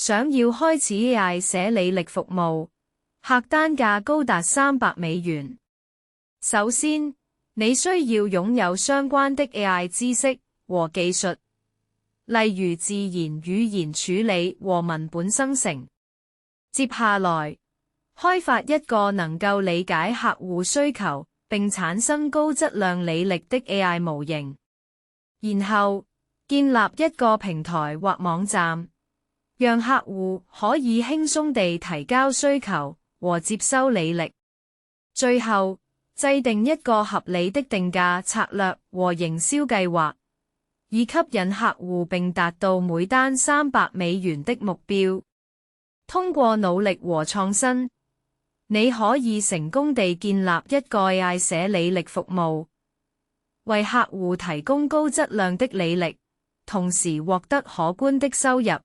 想要開始 AI 寫履歷服務，客單價高達$300。首先，你需要擁有相關的 AI 知識和技術，例如自然語言處理和文本生成。接下來，開發一個能夠理解客戶需求並產生高質量履歷的 AI 模型，然後建立一個平台或網站，讓客戶可以輕鬆地提交需求和接收履歷。最後，制定一個合理的定價策略和營銷計劃，以吸引客戶並達到每單$300的目標。通過努力和創新，你可以成功地建立一個 AI 寫履歷服務，為客戶提供高質量的履歷，同時獲得可觀的收入。